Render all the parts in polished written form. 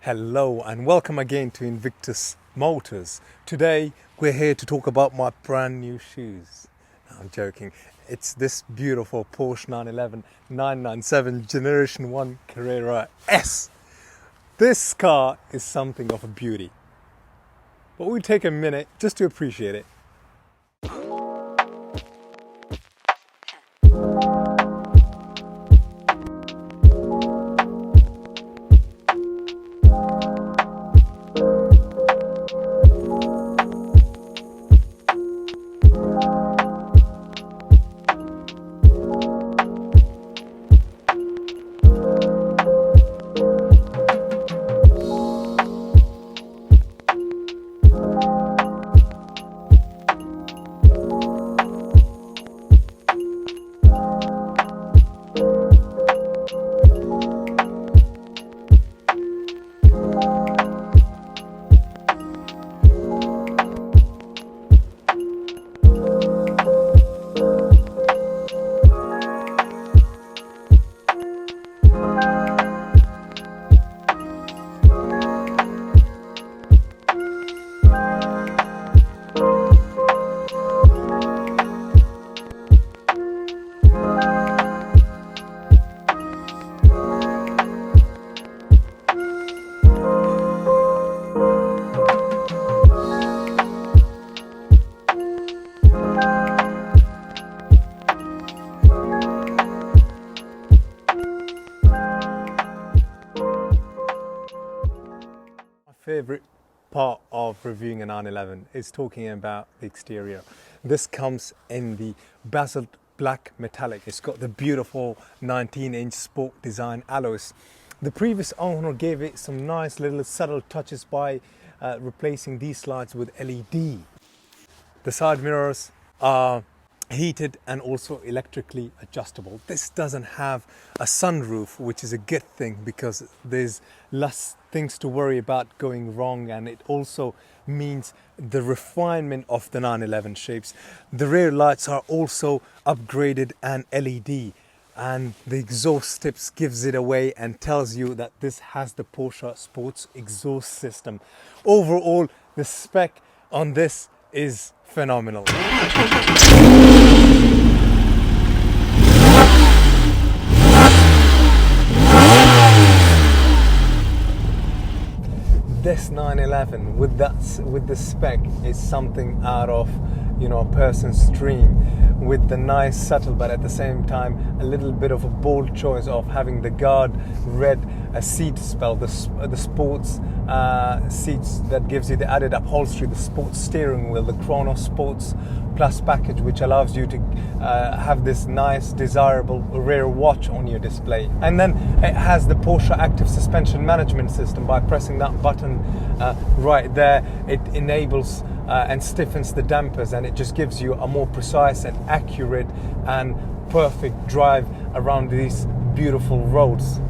Hello and welcome again to Invictus Motors. Today we're here to talk about my brand new shoes. No, I'm joking. It's this beautiful Porsche 911 997 Generation 1 Carrera S. This car is something of a beauty. But we'll take a minute just to appreciate it. Favorite part of reviewing a 911 is talking about the exterior. This comes in the basalt black metallic. It's got the beautiful 19-inch sport design alloys. The previous owner gave it some nice little subtle touches by replacing these slides with LED. The side mirrors are heated and also electrically adjustable. This doesn't have a sunroof, which is a good thing because there's less things to worry about going wrong, and it also means the refinement of the 911 shapes. The rear lights are also upgraded and LED, and the exhaust tips gives it away and tells you that this has the Porsche sports exhaust system. Overall, the spec on this is phenomenal. This 911 with the spec is something out of a person's dream, with the nice subtle but at the same time a little bit of a bold choice of having the guard red seat spell, the sports seats that gives you the added upholstery, the sports steering wheel, the Chrono Sports Plus package, which allows you to have this nice desirable rear watch on your display. And then it has the Porsche active suspension management system. By pressing that button right there, it enables and stiffens the dampers, and it just gives you a more precise and accurate and perfect drive around these beautiful roads.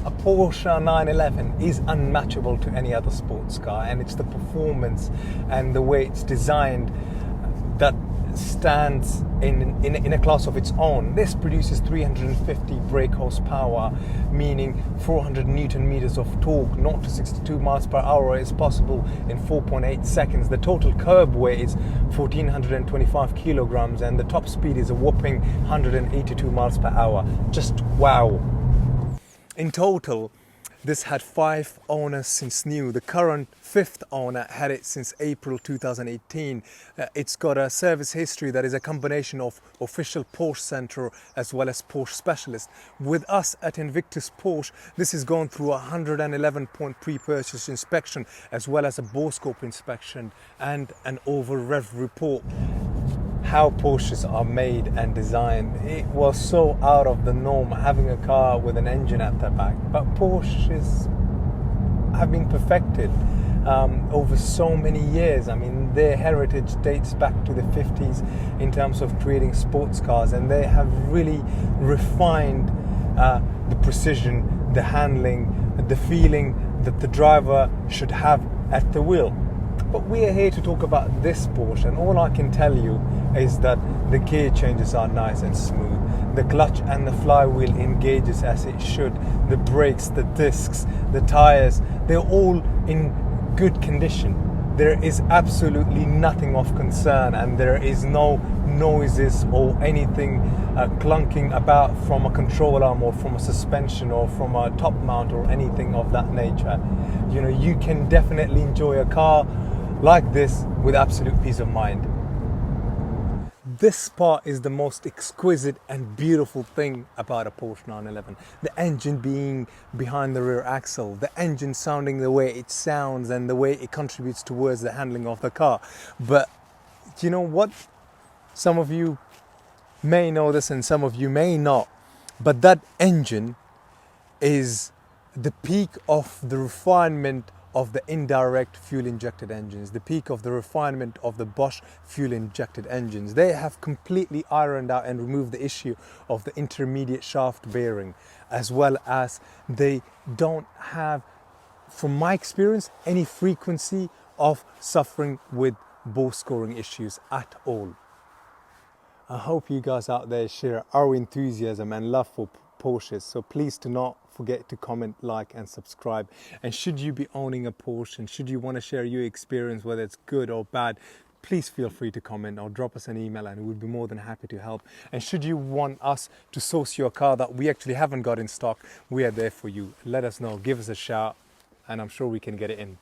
A Porsche 911 is unmatchable to any other sports car, and it's the performance and the way it's designed that stands in a class of its own. This produces 350 brake horsepower, meaning 400 Newton meters of torque. 0 to 62 miles per hour is possible in 4.8 seconds. The total curb weight is 1,425 kilograms, and the top speed is a whopping 182 miles per hour. Just wow. In total, this had 5 owners since new. The current 5th owner had it since April 2018. It's got a service history that is a combination of official Porsche Center as well as Porsche Specialist. With us at Invictus Porsche, this has gone through a 111-point pre-purchase inspection as well as a bore scope inspection and an over-rev report. How Porsches are made and designed, it was so out of the norm having a car with an engine at the back, but Porsches have been perfected over so many years. I mean, their heritage dates back to the 50s in terms of creating sports cars, and they have really refined the precision, the handling, the feeling that the driver should have at the wheel. But we are here to talk about this Porsche, and all I can tell you is that the gear changes are nice and smooth. The clutch and the flywheel engages as it should. The brakes, the discs, the tires, they're all in good condition. There is absolutely nothing of concern, and there is no noises or anything clunking about from a control arm or from a suspension or from a top mount or anything of that nature. You know, you can definitely enjoy a car like this with absolute peace of mind. This part is the most exquisite and beautiful thing about a Porsche 911. The engine being behind the rear axle, the engine sounding the way it sounds and the way it contributes towards the handling of the car. But you know what? Some of you may know this and some of you may not. But that engine is the peak of the refinement of the indirect fuel injected engines, the peak of the refinement of the Bosch fuel injected engines. They have completely ironed out and removed the issue of the intermediate shaft bearing, as well as they don't have, from my experience, any frequency of suffering with bore scoring issues at all. I hope you guys out there share our enthusiasm and love for Porsches, so please do not forget to comment, like and subscribe. And should you be owning a Porsche and should you want to share your experience, whether it's good or bad, please feel free to comment or drop us an email and we'd be more than happy to help. And should you want us to source your car that we actually haven't got in stock, we are there for you. Let us know, give us a shout, and I'm sure we can get it in.